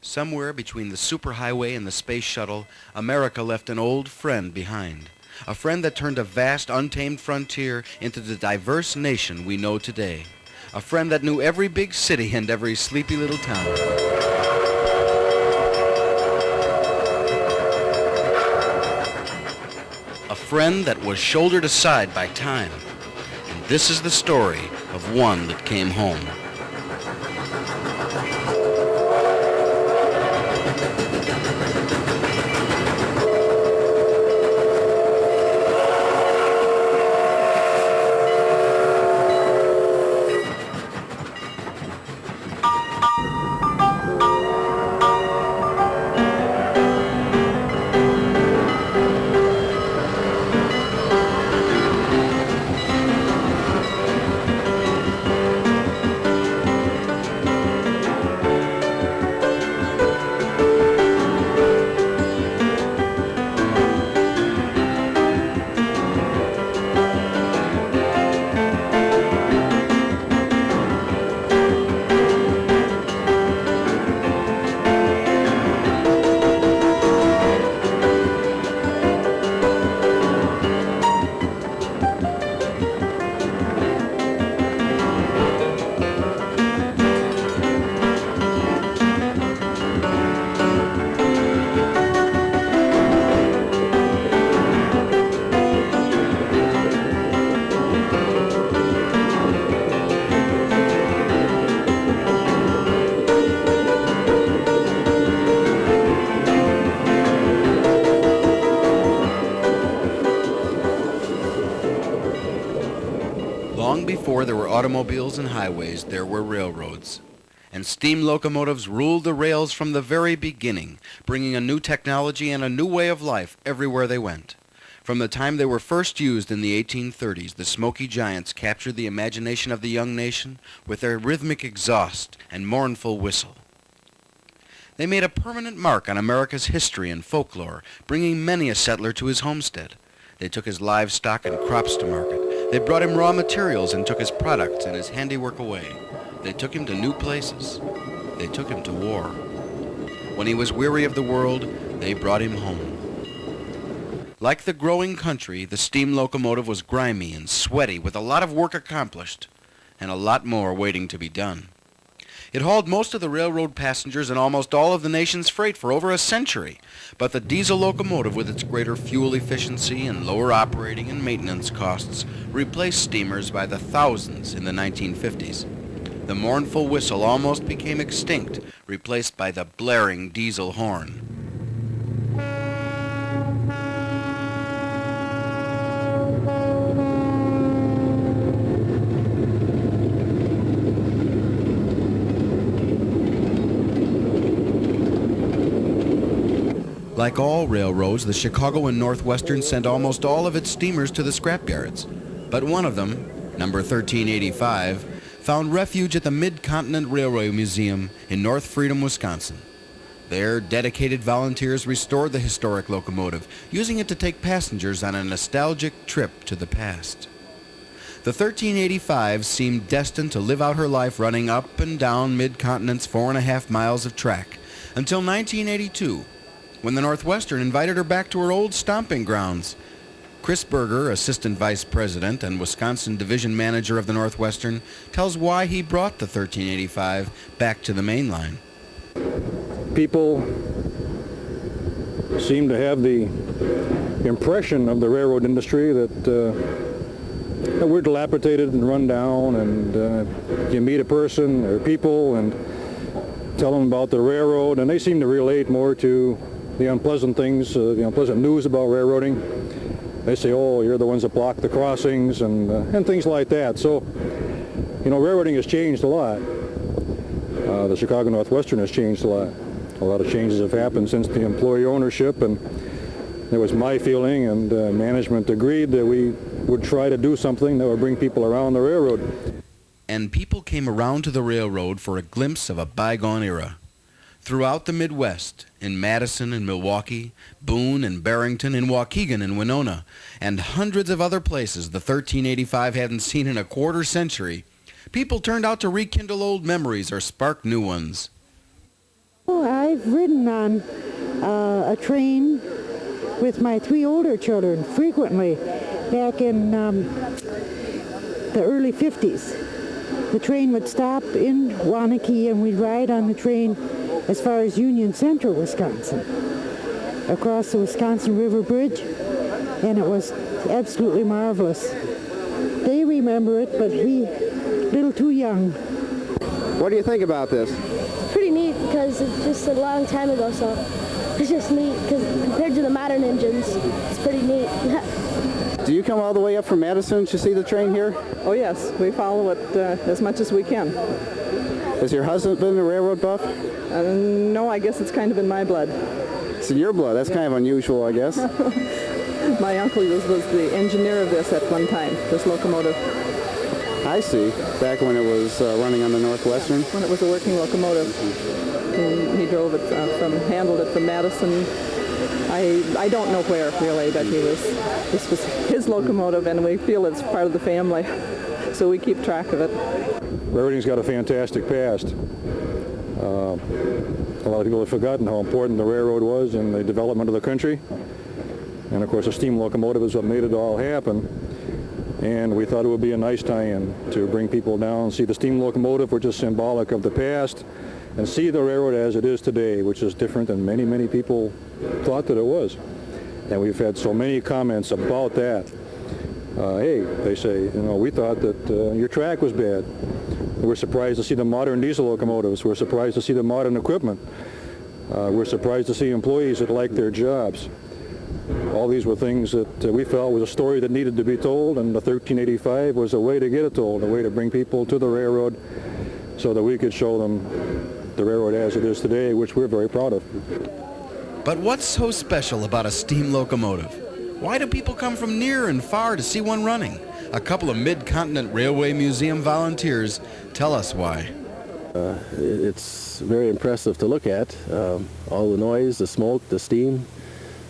Somewhere between the superhighway and the space shuttle, America left an old friend behind. A friend that turned a vast, untamed frontier into the diverse nation we know today. A friend that knew every big city and every sleepy little town. A friend that was shouldered aside by time. And this is the story of one that came home. Long before there were automobiles and highways, there were railroads. And steam locomotives ruled the rails from the very beginning, bringing a new technology and a new way of life everywhere they went. From the time they were first used in the 1830s, the Smoky Giants captured the imagination of the young nation with their rhythmic exhaust and mournful whistle. They made a permanent mark on America's history and folklore, bringing many a settler to his homestead. They took his livestock and crops to market. They brought him raw materials and took his products and his handiwork away. They took him to new places. They took him to war. When he was weary of the world, they brought him home. Like the growing country, the steam locomotive was grimy and sweaty with a lot of work accomplished and a lot more waiting to be done. It hauled most of the railroad passengers and almost all of the nation's freight for over a century, but the diesel locomotive with its greater fuel efficiency and lower operating and maintenance costs replaced steamers by the thousands in the 1950s. The mournful whistle almost became extinct, replaced by the blaring diesel horn. Like all railroads, the Chicago and Northwestern sent almost all of its steamers to the scrapyards. But one of them, number 1385, found refuge at the Mid-Continent Railway Museum in North Freedom, Wisconsin. There, dedicated volunteers restored the historic locomotive, using it to take passengers on a nostalgic trip to the past. The 1385 seemed destined to live out her life running up and down Mid-Continent's 4.5 miles of track, until 1982, when the Northwestern invited her back to her old stomping grounds. Chris Berger, Assistant Vice President and Wisconsin Division Manager of the Northwestern, tells why he brought the 1385 back to the mainline. People seem to have the impression of the railroad industry that we're dilapidated and run down, and you meet a person or people and tell them about the railroad, and they seem to relate more to the unpleasant things, the unpleasant news about railroading. They say, oh, you're the ones that block the crossings and things like that. So, you know, railroading has changed a lot. The Chicago Northwestern has changed a lot. A lot of changes have happened since the employee ownership, and it was my feeling, and management agreed that we would try to do something that would bring people around the railroad. And people came around to the railroad for a glimpse of a bygone era. Throughout the Midwest, in Madison and Milwaukee, Boone and Barrington, in Waukegan and Winona, and hundreds of other places the 1385 hadn't seen in a quarter century, people turned out to rekindle old memories or spark new ones. Oh, I I've ridden on a train with my 3 older children frequently back in the early 50s. The train would stop in Waunakee and we'd ride on the train as far as Union Central, Wisconsin, across the Wisconsin River Bridge, and it was absolutely marvelous. They remember it, but he, a little too young. What do you think about this? Pretty neat because it's just a long time ago, so it's just neat because compared to the modern engines, it's pretty neat. Do you come all the way up from Madison to see the train here? Oh yes, we follow it as much as we can. Has your husband been a railroad buff? No, I guess it's kind of in my blood. It's in your blood. That's kind of unusual, I guess. My uncle was the engineer of this at one time, this locomotive. I see. Back when it was running on the Northwestern? When it was a working locomotive. He drove it handled it from Madison. I don't know where really, but this was his locomotive, and we feel it's part of the family, so we keep track of it. Railroading's got a fantastic past. A lot of people have forgotten how important the railroad was in the development of the country. And of course, the steam locomotive is what made it all happen. And we thought it would be a nice tie-in to bring people down and see the steam locomotive, which is symbolic of the past, and see the railroad as it is today, which is different than many, many people thought that it was. And we've had so many comments about that. Hey, they say, we thought that your track was bad. We're surprised to see the modern diesel locomotives. We're surprised to see the modern equipment. We're surprised to see employees that like their jobs. All these were things that we felt was a story that needed to be told, and the 1385 was a way to get it told, a way to bring people to the railroad so that we could show them the railroad as it is today, which we're very proud of. But what's so special about a steam locomotive? Why do people come from near and far to see one running? A couple of Mid-Continent Railway Museum volunteers tell us why. It's very impressive to look at. All the noise, the smoke, the steam,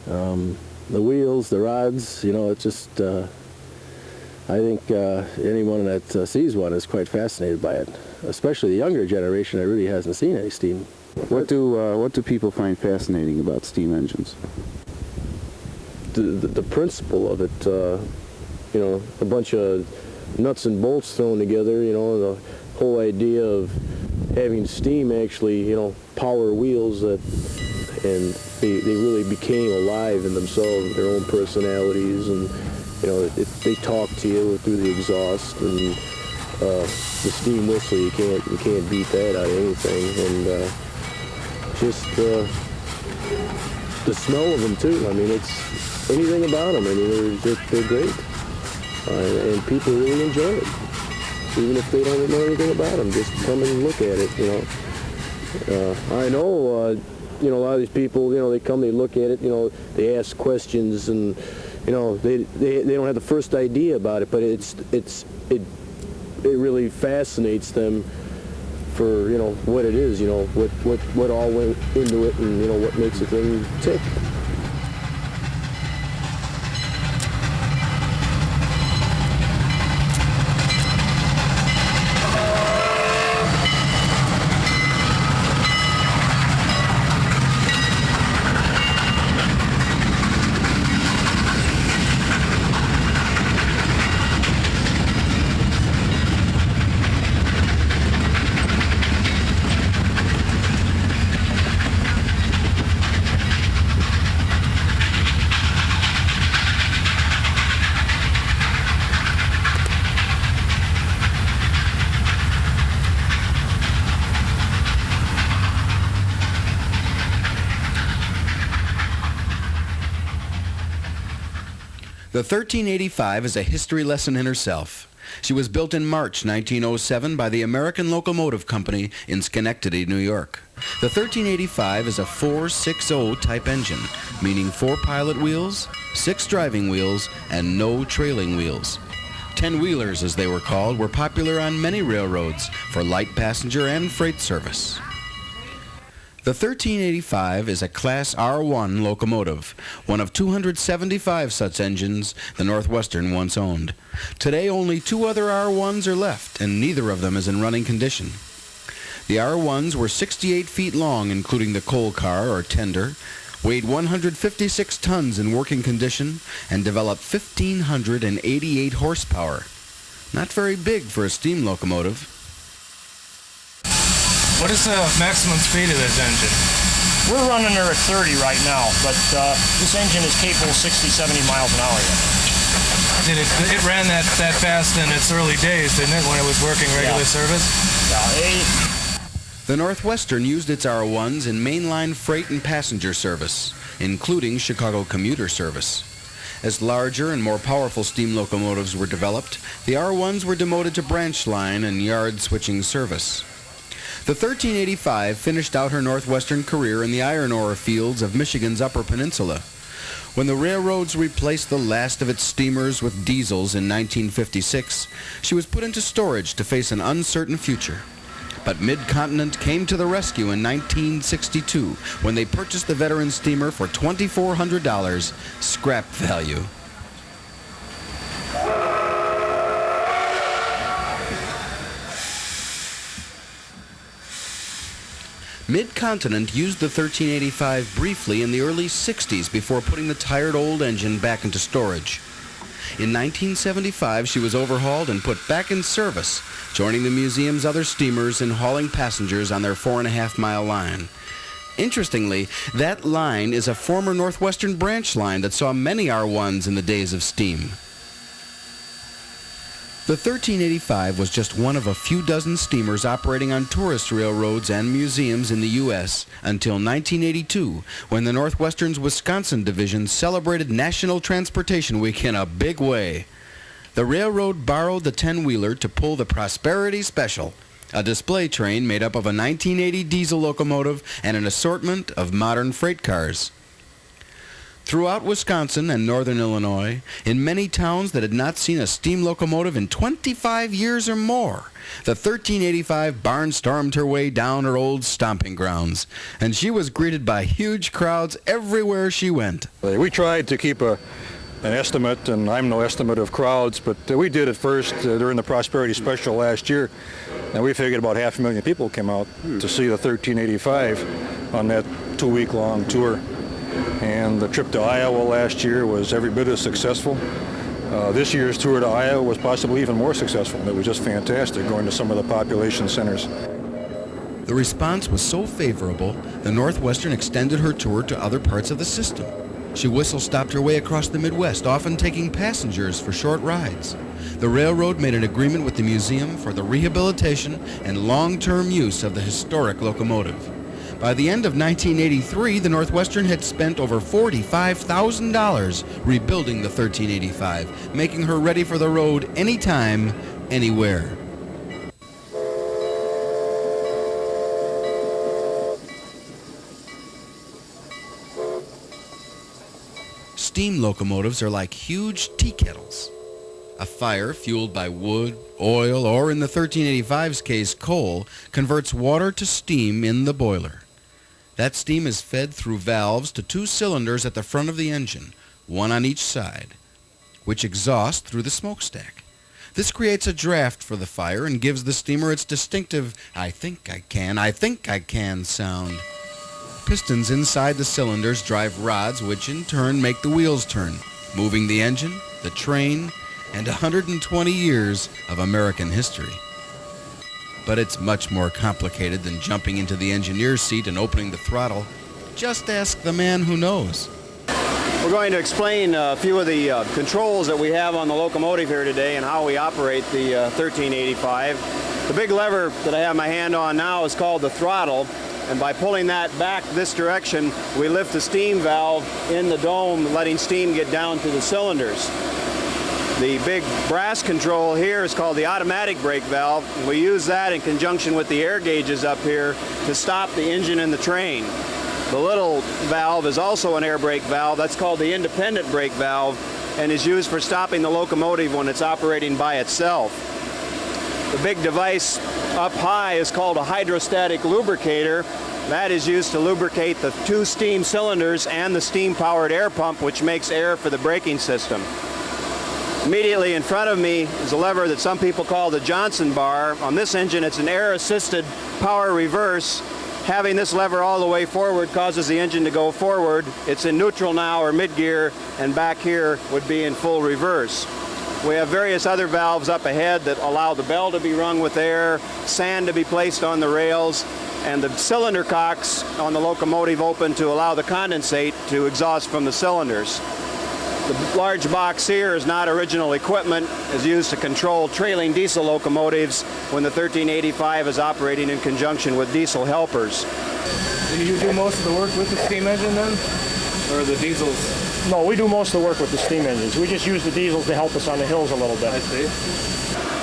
the wheels, the rods, it's just, I think anyone that sees one is quite fascinated by it, especially the younger generation that really hasn't seen any steam. What do people find fascinating about steam engines? The principle of it, a bunch of nuts and bolts thrown together, the whole idea of having steam actually, power wheels that, and they really became alive in themselves, their own personalities, and they talk to you through the exhaust, and the steam whistle, you can't beat that out of anything, and just the smell of them too. I mean, it's anything about them. I mean, they're great, and people really enjoy it, even if they don't know anything about them. Just come and look at it. I know. A lot of these people, they come, they look at it, they ask questions, and they don't have the first idea about it, but it really fascinates them for what it is, what all went into it, and what makes the thing tick. The 1385 is a history lesson in herself. She was built in March 1907 by the American Locomotive Company in Schenectady, New York. The 1385 is a 460 type engine, meaning 4 pilot wheels, 6 driving wheels, and no trailing wheels. 10-wheelers, as they were called, were popular on many railroads for light passenger and freight service. The 1385 is a Class R1 locomotive, one of 275 such engines the Northwestern once owned. Today, only 2 other R1s are left, and neither of them is in running condition. The R1s were 68 feet long, including the coal car or tender, weighed 156 tons in working condition, and developed 1,588 horsepower. Not very big for a steam locomotive. What is the maximum speed of this engine? We're running her at 30 right now, but this engine is capable of 60, 70 miles an hour yet. It ran that fast in its early days, didn't it, when it was working regular service? Yeah, The Northwestern used its R1s in mainline freight and passenger service, including Chicago commuter service. As larger and more powerful steam locomotives were developed, the R1s were demoted to branch line and yard switching service. The 1385 finished out her Northwestern career in the iron ore fields of Michigan's Upper Peninsula. When the railroads replaced the last of its steamers with diesels in 1956, she was put into storage to face an uncertain future. But Mid-Continent came to the rescue in 1962 when they purchased the veteran steamer for $2,400, scrap value. Mid-Continent used the 1385 briefly in the early 60s before putting the tired old engine back into storage. In 1975, she was overhauled and put back in service, joining the museum's other steamers in hauling passengers on their 4.5-mile line. Interestingly, that line is a former Northwestern branch line that saw many R1s in the days of steam. The 1385 was just one of a few dozen steamers operating on tourist railroads and museums in the U.S. until 1982, when the Northwestern's Wisconsin division celebrated National Transportation Week in a big way. The railroad borrowed the 10-wheeler to pull the Prosperity Special, a display train made up of a 1980 diesel locomotive and an assortment of modern freight cars. Throughout Wisconsin and northern Illinois, in many towns that had not seen a steam locomotive in 25 years or more, the 1385 barnstormed her way down her old stomping grounds, and she was greeted by huge crowds everywhere she went. We tried to keep an estimate, and I'm no estimate of crowds, but we did it first during the Prosperity Special last year, and we figured about 500,000 people came out to see the 1385 on that 2-week-long tour. And the trip to Iowa last year was every bit as successful. This year's tour to Iowa was possibly even more successful. It was just fantastic going to some of the population centers. The response was so favorable, the Northwestern extended her tour to other parts of the system. She whistle-stopped her way across the Midwest, often taking passengers for short rides. The railroad made an agreement with the museum for the rehabilitation and long-term use of the historic locomotive. By the end of 1983, the Northwestern had spent over $45,000 rebuilding the 1385, making her ready for the road anytime, anywhere. Steam locomotives are like huge tea kettles. A fire fueled by wood, oil, or in the 1385's case, coal, converts water to steam in the boiler. That steam is fed through valves to 2 cylinders at the front of the engine, one on each side, which exhaust through the smokestack. This creates a draft for the fire and gives the steamer its distinctive "I think I can" sound. Pistons inside the cylinders drive rods which in turn make the wheels turn, moving the engine, the train, and 120 years of American history. But it's much more complicated than jumping into the engineer's seat and opening the throttle. Just ask the man who knows. We're going to explain a few of the controls that we have on the locomotive here today and how we operate the 1385. The big lever that I have my hand on now is called the throttle, and by pulling that back this direction, we lift the steam valve in the dome, letting steam get down to the cylinders. The big brass control here is called the automatic brake valve. We use that in conjunction with the air gauges up here to stop the engine and the train. The little valve is also an air brake valve. That's called the independent brake valve and is used for stopping the locomotive when it's operating by itself. The big device up high is called a hydrostatic lubricator. That is used to lubricate the 2 steam cylinders and the steam-powered air pump, which makes air for the braking system. Immediately in front of me is a lever that some people call the Johnson bar. On this engine, it's an air-assisted power reverse. Having this lever all the way forward causes the engine to go forward. It's in neutral now, or mid-gear, and back here would be in full reverse. We have various other valves up ahead that allow the bell to be rung with air, sand to be placed on the rails, and the cylinder cocks on the locomotive open to allow the condensate to exhaust from the cylinders. The large box here is not original equipment. It's used to control trailing diesel locomotives when the 1385 is operating in conjunction with diesel helpers. Do you do most of the work with the steam engine then? Or the diesels? No, we do most of the work with the steam engines. We just use the diesels to help us on the hills a little bit. I see.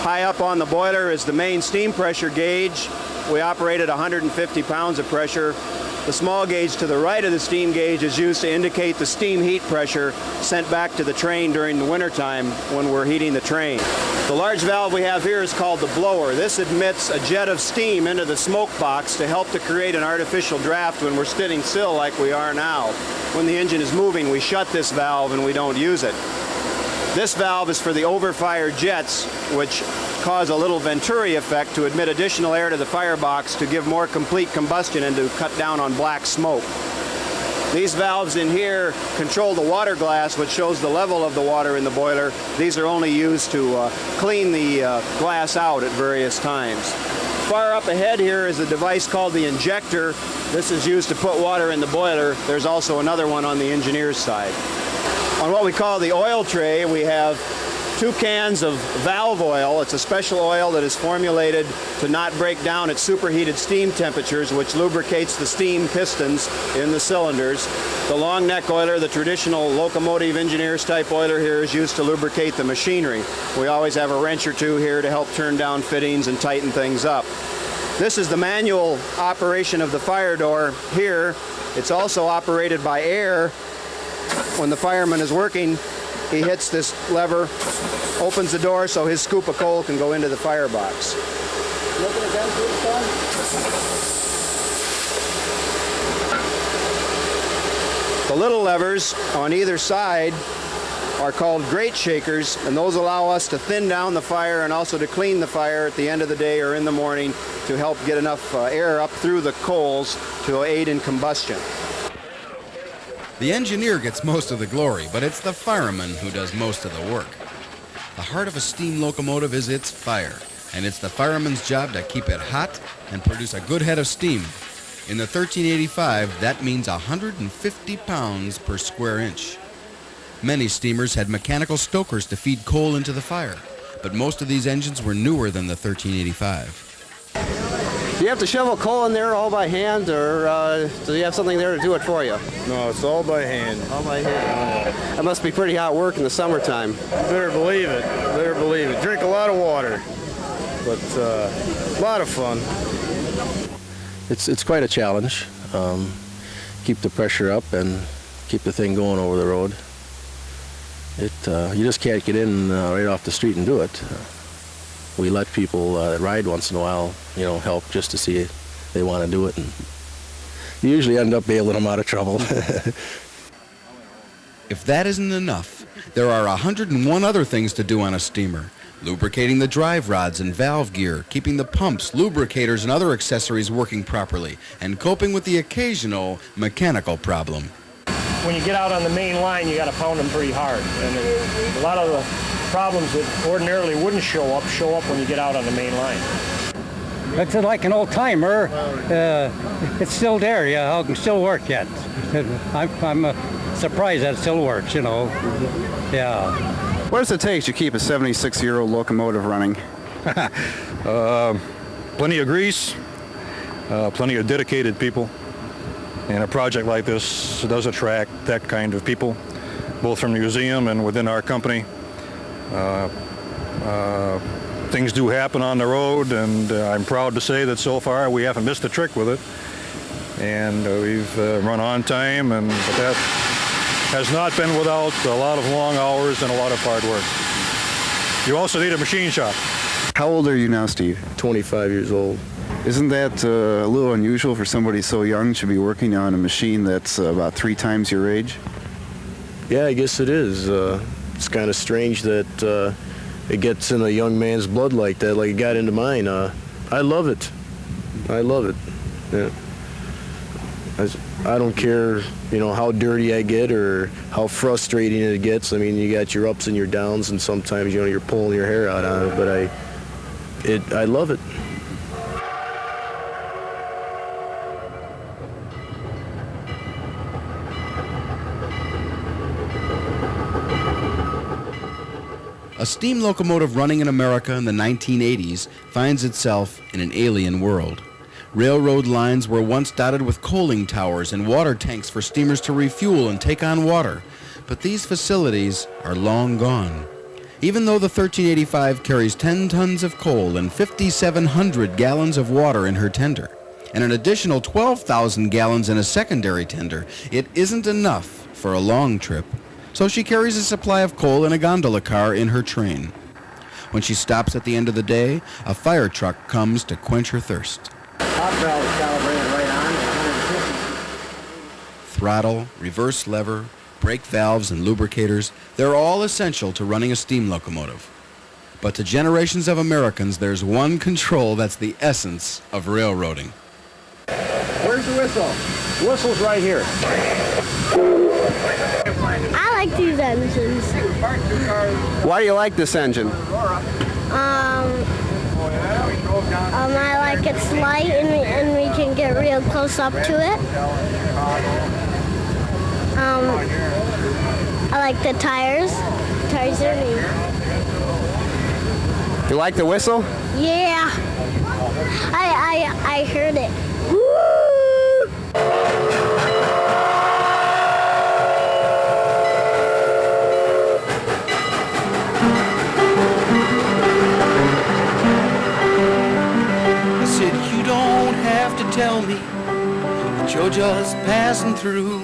High up on the boiler is the main steam pressure gauge. We operate at 150 pounds of pressure. The small gauge to the right of the steam gauge is used to indicate the steam heat pressure sent back to the train during the wintertime when we're heating the train. The large valve we have here is called the blower. This admits a jet of steam into the smoke box to help to create an artificial draft when we're sitting still like we are now. When the engine is moving, we shut this valve and we don't use it. This valve is for the overfire jets, which cause a little Venturi effect to admit additional air to the firebox to give more complete combustion and to cut down on black smoke. These valves in here control the water glass, which shows the level of the water in the boiler. These are only used to clean the glass out at various times. Far up ahead here is a device called the injector. This is used to put water in the boiler. There's also another one on the engineer's side. On what we call the oil tray, we have 2 cans of valve oil. It's a special oil that is formulated to not break down at superheated steam temperatures, which lubricates the steam pistons in the cylinders. The long neck oiler, the traditional locomotive engineer's type oiler here, is used to lubricate the machinery. We always have a wrench or two here to help turn down fittings and tighten things up. This is the manual operation of the fire door here. It's also operated by air. When the fireman is working, he hits this lever, opens the door so his scoop of coal can go into the firebox. The little levers on either side are called grate shakers, and those allow us to thin down the fire and also to clean the fire at the end of the day or in the morning to help get enough air up through the coals to aid in combustion. The engineer gets most of the glory, but it's the fireman who does most of the work. The heart of a steam locomotive is its fire, and it's the fireman's job to keep it hot and produce a good head of steam. In the 1385, that means 150 pounds per square inch. Many steamers had mechanical stokers to feed coal into the fire, but most of these engines were newer than the 1385. Do you have to shovel coal in there all by hand, or do you have something there to do it for you? No, it's all by hand. All by hand. That must be pretty hot work in the summertime. Better believe it. Better believe it. Drink a lot of water, but a lot of fun. It's quite a challenge. Keep the pressure up and keep the thing going over the road. You just can't get in right off the street and do it. We let people ride once in a while, help just to see if they want to do it, and you usually end up bailing them out of trouble. If that isn't enough, there are 101 other things to do on a steamer. Lubricating the drive rods and valve gear, keeping the pumps, lubricators, and other accessories working properly, and coping with the occasional mechanical problem. When you get out on the main line, you got to pound them pretty hard. And a lot of the problems that ordinarily wouldn't show up when you get out on the main line. It's like an old timer. It's still there. Yeah, it can still work yet. I'm surprised that it still works. Yeah. What does it take to keep a 76-year-old locomotive running? Plenty of grease, plenty of dedicated people. And a project like this does attract that kind of people, both from the museum and within our company. Things do happen on the road, and I'm proud to say that so far we haven't missed a trick with it. And we've run on time, but that has not been without a lot of long hours and a lot of hard work. You also need a machine shop. How old are you now, Steve? 25 years old. Isn't that a little unusual for somebody so young to be working on a machine that's about 3 times your age? Yeah, I guess it is. it's kind of strange that it gets in a young man's blood like that, like it got into mine. I love it. I love it. Yeah. I don't care, how dirty I get or how frustrating it gets. I mean, you got your ups and your downs, and sometimes, you're pulling your hair out on it, but I love it. A steam locomotive running in America in the 1980s finds itself in an alien world. Railroad lines were once dotted with coaling towers and water tanks for steamers to refuel and take on water, but these facilities are long gone. Even though the 1385 carries 10 tons of coal and 5,700 gallons of water in her tender, and an additional 12,000 gallons in a secondary tender, it isn't enough for a long trip. So she carries a supply of coal in a gondola car in her train. When she stops at the end of the day, a fire truck comes to quench her thirst. Hot valve is calibrated right on 150. Throttle, reverse lever, brake valves, and lubricators, they're all essential to running a steam locomotive. But to generations of Americans, there's one control that's the essence of railroading. Where's the whistle? The whistle's right here. I like these engines. Why do you like this engine? I like it's light and we can get real close up to it. I like the tires. Tires are neat. You like the whistle? Yeah. I heard it. Woo! Tell me that you're just passing through.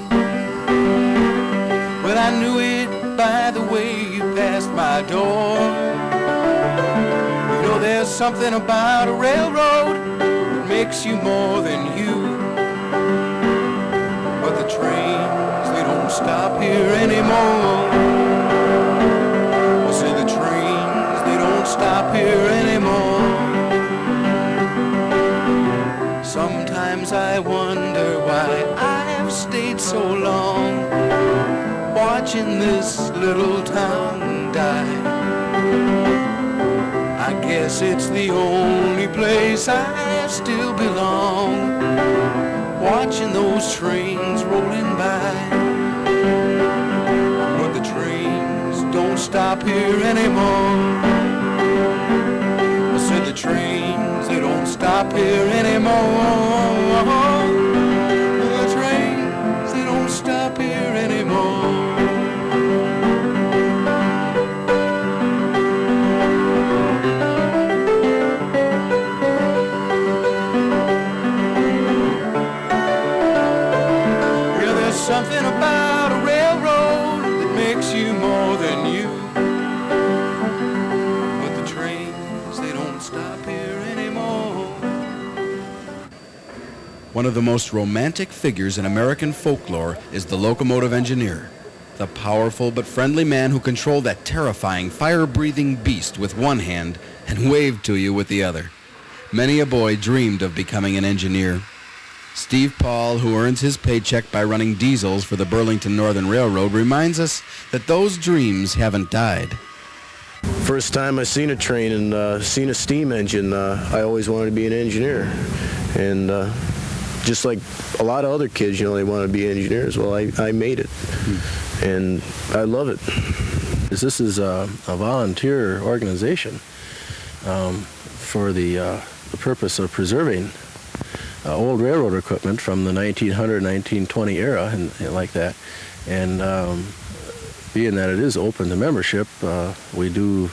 Well, I knew it by the way you passed my door. There's something about a railroad that makes you more than you. But the trains, they don't stop here anymore. I say the trains, they don't stop here anymore. Sometimes I wonder why I've stayed so long, watching this little town die. I guess it's the only place I still belong, watching those trains rolling by. But the trains don't stop here anymore. I said the trains, they don't stop here anymore. The trains, they don't stop here anymore. Yeah, there's something about a railroad that makes you more than you. But the trains, they don't stop here anymore. One of the most romantic figures in American folklore is the locomotive engineer, the powerful but friendly man who controlled that terrifying fire-breathing beast with one hand and waved to you with the other. Many a boy dreamed of becoming an engineer. Steve Paul, who earns his paycheck by running diesels for the Burlington Northern Railroad, reminds us that those dreams haven't died. First time I seen a train and seen a steam engine, I always wanted to be an engineer. And just like a lot of other kids, they want to be engineers. Well, I made it, and I love it. This is a volunteer organization for the purpose of preserving old railroad equipment from the 1900, 1920 era and like that. And being that it is open to membership, we do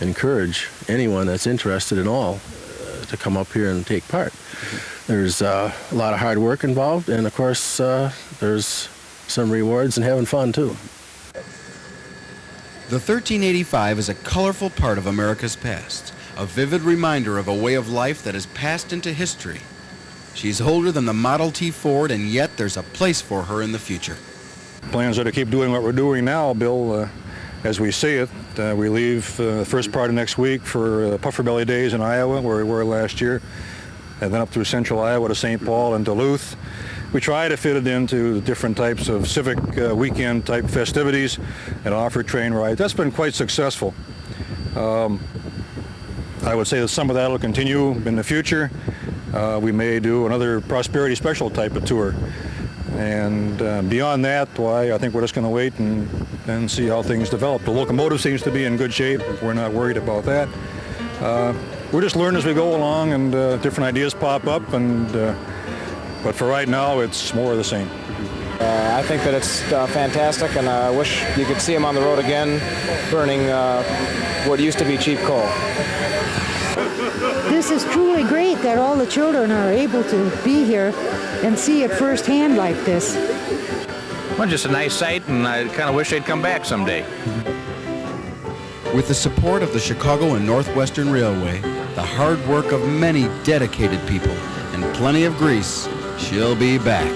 encourage anyone that's interested in all to come up here and take part. There's a lot of hard work involved, and of course there's some rewards and having fun too. The 1385 is a colorful part of America's past, a vivid reminder of a way of life that has passed into history. She's older than the Model T Ford, and yet there's a place for her in the future. Plans are to keep doing what we're doing now, Bill. as we see it. We leave the first part of next week for Puffer Belly Days in Iowa, where we were last year, and then up through central Iowa to St. Paul and Duluth. We try to fit it into the different types of civic weekend type festivities and offer train rides. That's been quite successful. I would say that some of that will continue in the future. We may do another Prosperity Special type of tour. And beyond that, why, I think we're just going to wait and see how things develop. The locomotive seems to be in good shape. We're not worried about that. We're just learning as we go along, and different ideas pop up. But for right now, it's more of the same. I think that it's fantastic, and I wish you could see them on the road again, burning what used to be cheap coal. This is truly great that all the children are able to be here and see it firsthand like this. Well, just a nice sight, and I kind of wish they'd come back someday. With the support of the Chicago and Northwestern Railway, the hard work of many dedicated people, and plenty of grease, she'll be back.